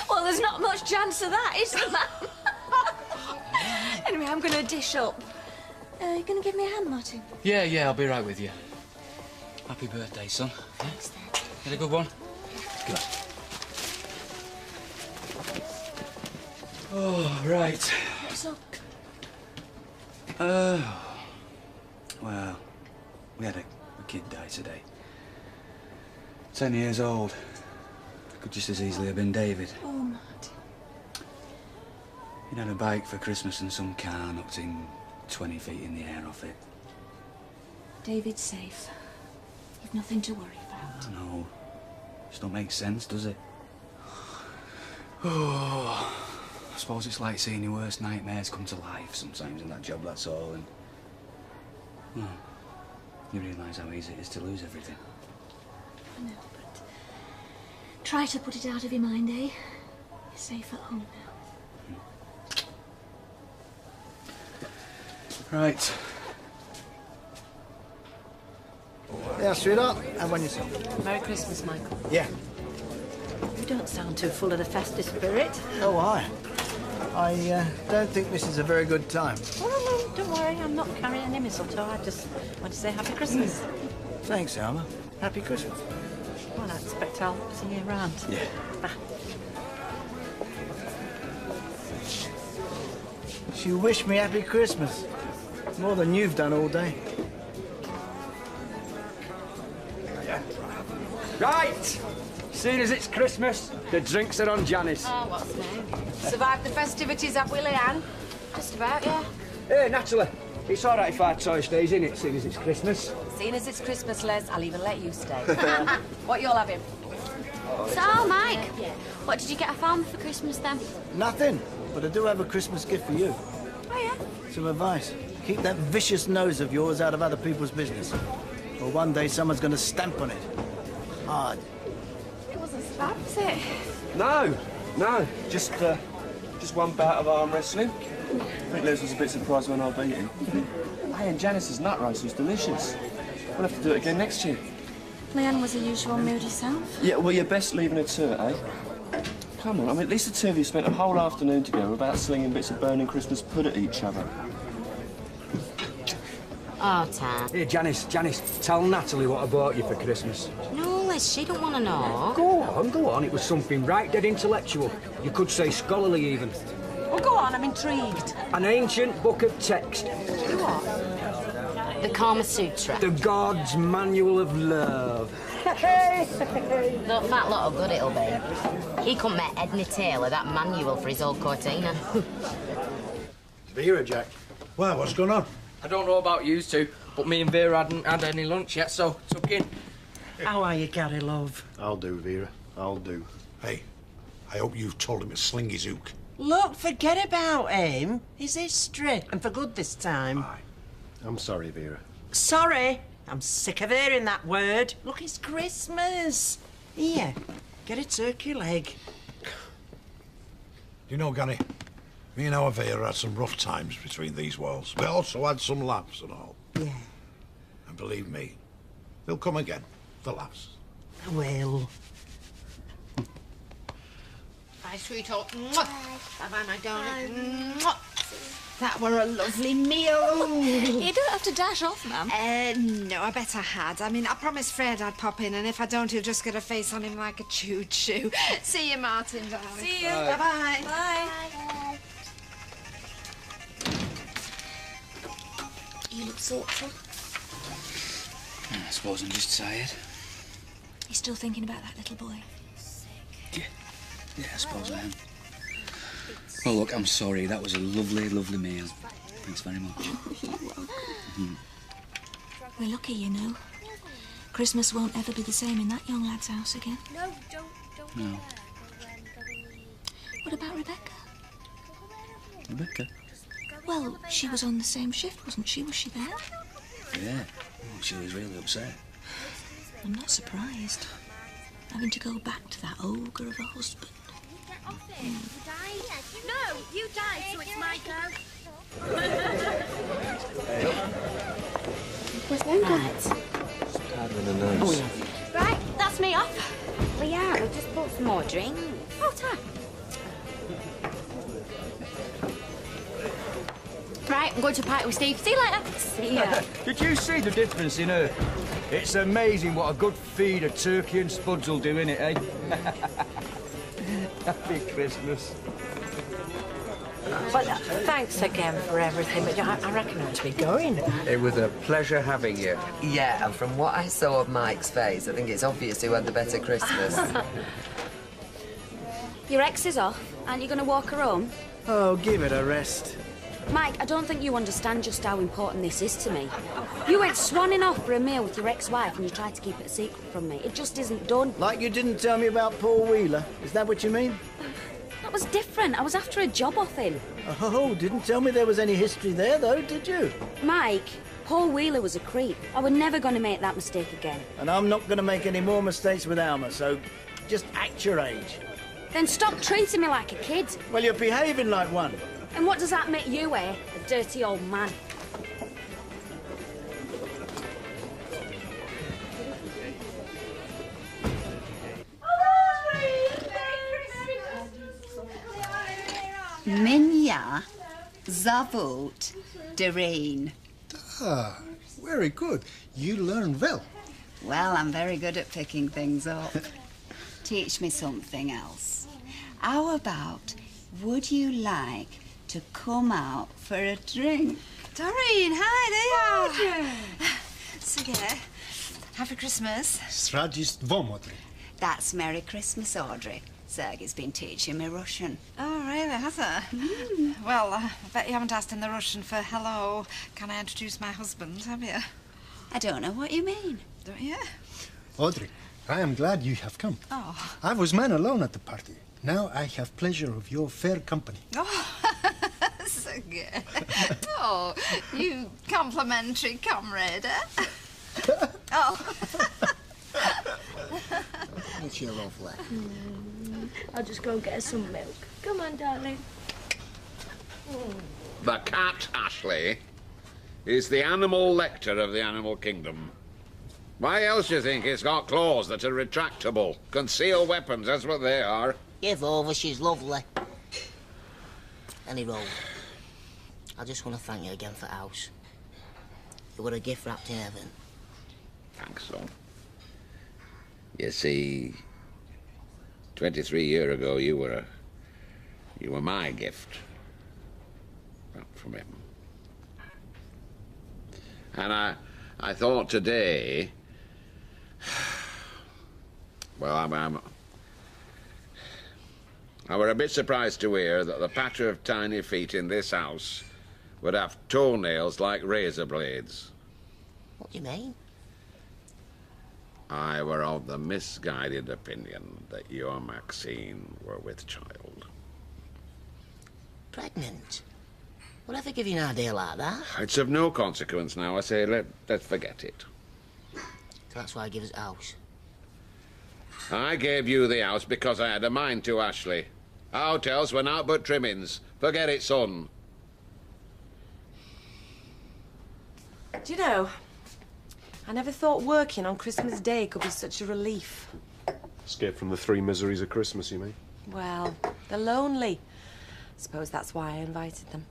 [SPEAKER 8] Well, there's not much chance of that, is there? Anyway, I'm going to dish up. You going to give me a hand, Martin?
[SPEAKER 6] Yeah, I'll be right with you. Happy birthday, son.
[SPEAKER 8] Thanks, Dad.
[SPEAKER 6] Had a good one? Good. Oh, right.
[SPEAKER 8] What's up?
[SPEAKER 6] Well, we had a kid die today. 10 years old. Could just as easily have been David.
[SPEAKER 8] Oh, Martin.
[SPEAKER 6] He'd had a bike for Christmas and some car knocked him 20 feet in the air off it.
[SPEAKER 8] David's safe. You've nothing to worry about.
[SPEAKER 6] No. Just don't make sense, does it? Oh, I suppose it's like seeing your worst nightmares come to life sometimes in that job, that's all. And well, you realise how easy it is to lose everything.
[SPEAKER 8] I know, but try to put it out of your mind, eh? You're safe at home now.
[SPEAKER 6] Right.
[SPEAKER 11] Yeah, sweetheart, have one yourself.
[SPEAKER 10] Merry Christmas, Michael.
[SPEAKER 11] Yeah.
[SPEAKER 10] You don't sound too full of the festive spirit.
[SPEAKER 11] Oh, I don't think this is a very good time.
[SPEAKER 10] Oh, no, don't worry. I'm not carrying any mistletoe. I just want to say Happy Christmas.
[SPEAKER 11] Thanks, Alma. Happy Christmas.
[SPEAKER 10] Well, I expect I'll see you around.
[SPEAKER 11] Yeah. She wished me Happy Christmas. More than you've done all day.
[SPEAKER 18] Right! Seeing as it's Christmas, the drinks are on Janice.
[SPEAKER 17] Oh, what's new? Survived the festivities at Willie Ann? Just about, yeah.
[SPEAKER 18] Hey, naturally. It's all right if our toy stays in it, seeing as it's Christmas.
[SPEAKER 17] Seeing as it's Christmas, Les, I'll even let you stay. What you all having?
[SPEAKER 2] So, Mike, what did you get a farm for Christmas then?
[SPEAKER 11] Nothing, but I do have a Christmas gift for you.
[SPEAKER 2] Oh, yeah?
[SPEAKER 11] Some advice. Keep that vicious nose of yours out of other people's business. Or one day someone's going to stamp on it. Hard.
[SPEAKER 17] It wasn't slap, was it?
[SPEAKER 18] No, just one bout of arm wrestling. I think Liz was a bit surprised when I beat him. Hey, and Janice's nut roast was delicious. We'll have to do it again next year.
[SPEAKER 8] Leanne was her usual moody self.
[SPEAKER 18] Yeah, well, you're best leaving her to it, eh? Come on, I mean, at least the two of you spent a whole afternoon together without slinging bits of burning Christmas pud at each other.
[SPEAKER 17] Oh, Tam.
[SPEAKER 18] Here, Janice, tell Natalie what I bought you for Christmas.
[SPEAKER 17] No, Les, she don't want to know.
[SPEAKER 18] Go on, it was something right dead intellectual. You could say scholarly, even.
[SPEAKER 17] Well, go on, I'm intrigued.
[SPEAKER 18] An ancient book of text.
[SPEAKER 17] What? The Kama Sutra.
[SPEAKER 18] The God's Manual of Love.
[SPEAKER 17] Look, fat lot of good it'll be. He couldn't make Edna Taylor that manual for his old Cortina.
[SPEAKER 16] Vera, Jack. Well, what's going on?
[SPEAKER 5] I don't know about you two, but me and Vera hadn't had any lunch yet, so tuck in.
[SPEAKER 23] How are you, Gary, love?
[SPEAKER 9] I'll do, Vera. I'll do.
[SPEAKER 16] Hey, I hope you've told him to sling his hook.
[SPEAKER 23] Look, forget about him. He's history, and for good this time.
[SPEAKER 16] Aye.
[SPEAKER 9] I'm sorry, Vera.
[SPEAKER 23] Sorry? I'm sick of hearing that word. Look, it's Christmas. Here, get a turkey leg.
[SPEAKER 16] You know, Gary, me and our Vera had some rough times between these walls. We also had some laughs and all.
[SPEAKER 23] Yeah.
[SPEAKER 16] And believe me, they'll come again, the laughs.
[SPEAKER 23] Well.
[SPEAKER 1] Bye, sweetheart. Bye-bye, my darling. Mwah. That were a lovely meal.
[SPEAKER 8] You don't have to dash off, ma'am.
[SPEAKER 1] No, I bet I had. I mean, I promised Fred I'd pop in, and if I don't, he'll just get a face on him like a chewed shoe. See you, Martin, darling.
[SPEAKER 8] See you.
[SPEAKER 1] Bye-bye.
[SPEAKER 8] Bye. You look thoughtful.
[SPEAKER 6] I suppose I'm just tired.
[SPEAKER 8] You're still thinking about that little boy?
[SPEAKER 6] Yeah, I suppose I am. Well, look, I'm sorry. That was a lovely, lovely meal. Thanks very much. Mm.
[SPEAKER 13] We're lucky, you know. Christmas won't ever be the same in that young lad's house again.
[SPEAKER 2] No, don't.
[SPEAKER 6] No.
[SPEAKER 13] What about Rebecca?
[SPEAKER 6] Rebecca?
[SPEAKER 13] Well, she was on the same shift, wasn't she? Was she there?
[SPEAKER 6] Yeah. Oh, she was really upset.
[SPEAKER 13] I'm not surprised. Having to go back to that ogre of a husband.
[SPEAKER 2] No, you died, so it's my go.
[SPEAKER 8] Where's them
[SPEAKER 18] Having a nose.
[SPEAKER 8] Right, that's me off.
[SPEAKER 17] Well, yeah, we'll just bought some more drinks.
[SPEAKER 8] Oh, time. Right, I'm going to a party with Steve. See you later. See ya.
[SPEAKER 14] Did you see the difference in her? It's amazing what a good feed of turkey and spuds will do, innit, eh? Happy Christmas.
[SPEAKER 10] But thanks again for everything, but I reckon I ought to be going.
[SPEAKER 22] It was a pleasure having you. Yeah, and from what I saw of Mike's face, I think it's obvious who had the better Christmas.
[SPEAKER 8] Your ex is off. Aren't you going to walk her home?
[SPEAKER 11] Oh, give it a rest.
[SPEAKER 8] Mike, I don't think you understand just how important this is to me. You went swanning off for a meal with your ex-wife and you tried to keep it a secret from me. It just isn't done.
[SPEAKER 11] Like you didn't tell me about Paul Wheeler. Is that what you mean?
[SPEAKER 8] That was different. I was after a job off him.
[SPEAKER 11] Oh, didn't tell me there was any history there, though, did you?
[SPEAKER 8] Mike, Paul Wheeler was a creep. I was never going to make that mistake again.
[SPEAKER 11] And I'm not going to make any more mistakes with Alma, so just act your age.
[SPEAKER 8] Then stop treating me like a kid.
[SPEAKER 11] Well, you're behaving like one.
[SPEAKER 8] And what does that make you, eh? A dirty old man.
[SPEAKER 3] Minya Zavut Doreen.
[SPEAKER 24] Ah, very good. You learn well.
[SPEAKER 3] Well, I'm very good at picking things up. Teach me something else. How about, would you like to come out for a drink?
[SPEAKER 1] Doreen, hi, there you are. So, yeah, happy Christmas.
[SPEAKER 24] Sradist Vomotri.
[SPEAKER 3] That's Merry Christmas, Audrey. Sergey's been teaching me Russian.
[SPEAKER 1] Oh, really, has he? Well, I bet you haven't asked in the Russian for hello, can I introduce my husband, have you?
[SPEAKER 3] I don't know what you mean.
[SPEAKER 1] Don't you?
[SPEAKER 24] Audrey, I am glad you have come.
[SPEAKER 1] Oh.
[SPEAKER 24] I was man alone at the party. Now I have pleasure of your fair company.
[SPEAKER 1] Oh, so good. Oh, you complimentary comrade, eh? Oh.
[SPEAKER 4] It's your lovely.
[SPEAKER 13] I'll just go and get her some milk. Come on, darling.
[SPEAKER 12] The cat, Ashley, is the animal lector of the animal kingdom. Why else do you think it's got claws that are retractable? Concealed weapons, that's what they are.
[SPEAKER 4] Give over, she's lovely. Anyway, I just want to thank you again for the house. You were a gift wrapped in heaven.
[SPEAKER 12] Thanks, son. You see, 23 years ago, you were my gift. Wrapped from him. And I thought today, well, I were a bit surprised to hear that the patter of tiny feet in this house would have toenails like razor blades.
[SPEAKER 4] What do you mean?
[SPEAKER 12] I were of the misguided opinion that you and Maxine were with child.
[SPEAKER 4] Pregnant? Whatever give you an idea like that?
[SPEAKER 12] It's of no consequence now. I say let's forget it.
[SPEAKER 4] So that's why I give us the house.
[SPEAKER 12] I gave you the house because I had a mind to, Ashley. Hotels were not but trimmings. Forget it, son.
[SPEAKER 10] Do you know, I never thought working on Christmas Day could be such a relief.
[SPEAKER 18] Escape from the three miseries of Christmas, you mean?
[SPEAKER 10] Well, they're lonely. Suppose that's why I invited them.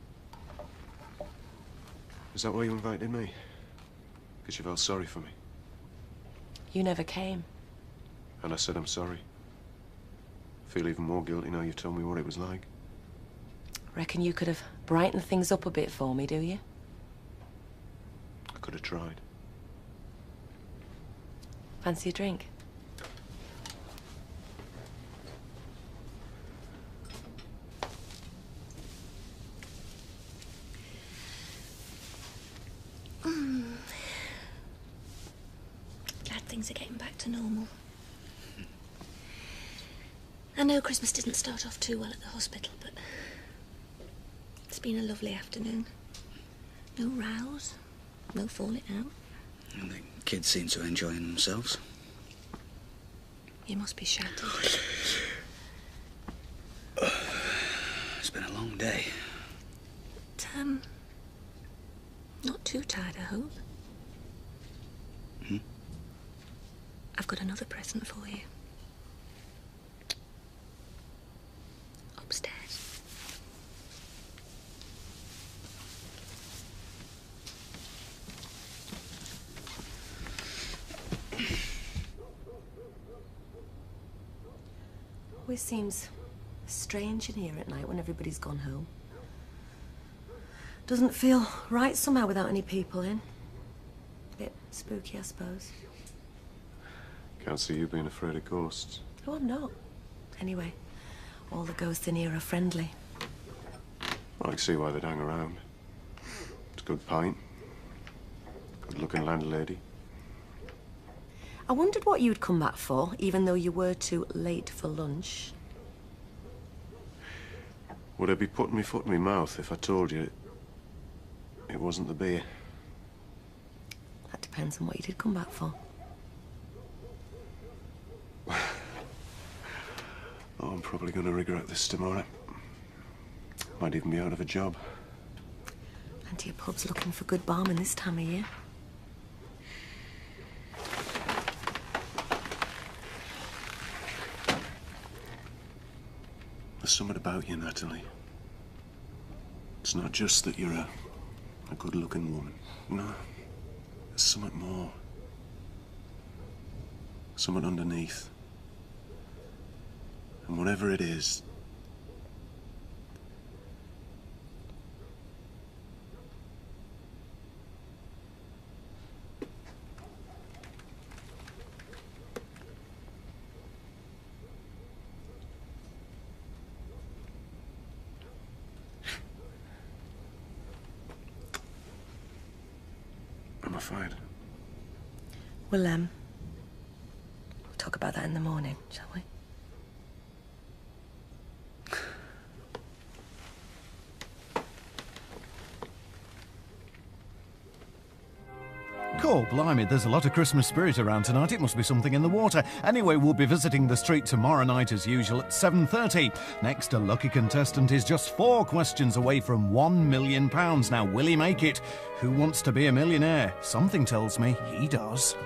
[SPEAKER 18] Is that why you invited me? Because you felt sorry for me?
[SPEAKER 10] You never came.
[SPEAKER 18] And I said I'm sorry. I feel even more guilty now you've told me what it was like.
[SPEAKER 10] Reckon you could have brightened things up a bit for me, do you?
[SPEAKER 18] I could have tried.
[SPEAKER 10] Fancy a drink?
[SPEAKER 13] things are getting back to normal. I know Christmas didn't start off too well at the hospital, but it's been a lovely afternoon. No rows, no falling out.
[SPEAKER 6] And the kids seem to enjoy themselves.
[SPEAKER 13] You must be shattered.
[SPEAKER 6] It's been a long day.
[SPEAKER 13] But, not too tired, I hope. I've got another present for you. Upstairs.
[SPEAKER 15] Always seems strange in here at night when everybody's gone home. Doesn't feel right somehow without any people in. Bit spooky, I suppose.
[SPEAKER 18] Can't see you being afraid of ghosts.
[SPEAKER 15] Oh, I'm not. Anyway, all the ghosts in here are friendly.
[SPEAKER 18] I can see why they'd hang around. It's a good pint. Good-looking landlady.
[SPEAKER 15] I wondered what you'd come back for, even though you were too late for lunch.
[SPEAKER 18] Would I be putting my foot in my mouth if I told you it wasn't the beer?
[SPEAKER 15] That depends on what you did come back for.
[SPEAKER 18] Oh, I'm probably going to regret this tomorrow. Might even be out of a job.
[SPEAKER 15] Plenty of pubs looking for good barman this time of year.
[SPEAKER 18] There's something about you, Natalie. It's not just that you're a good-looking woman. No. There's something more. Something underneath. And whatever it is, I'm afraid.
[SPEAKER 15] We'll talk about that in the morning, shall we?
[SPEAKER 19] Cool, blimey, there's a lot of Christmas spirit around tonight. It must be something in the water. Anyway, we'll be visiting the street tomorrow night as usual at 7:30. Next, a lucky contestant is just 4 questions away from £1 million. Now, will he make it? Who wants to be a millionaire? Something tells me he does.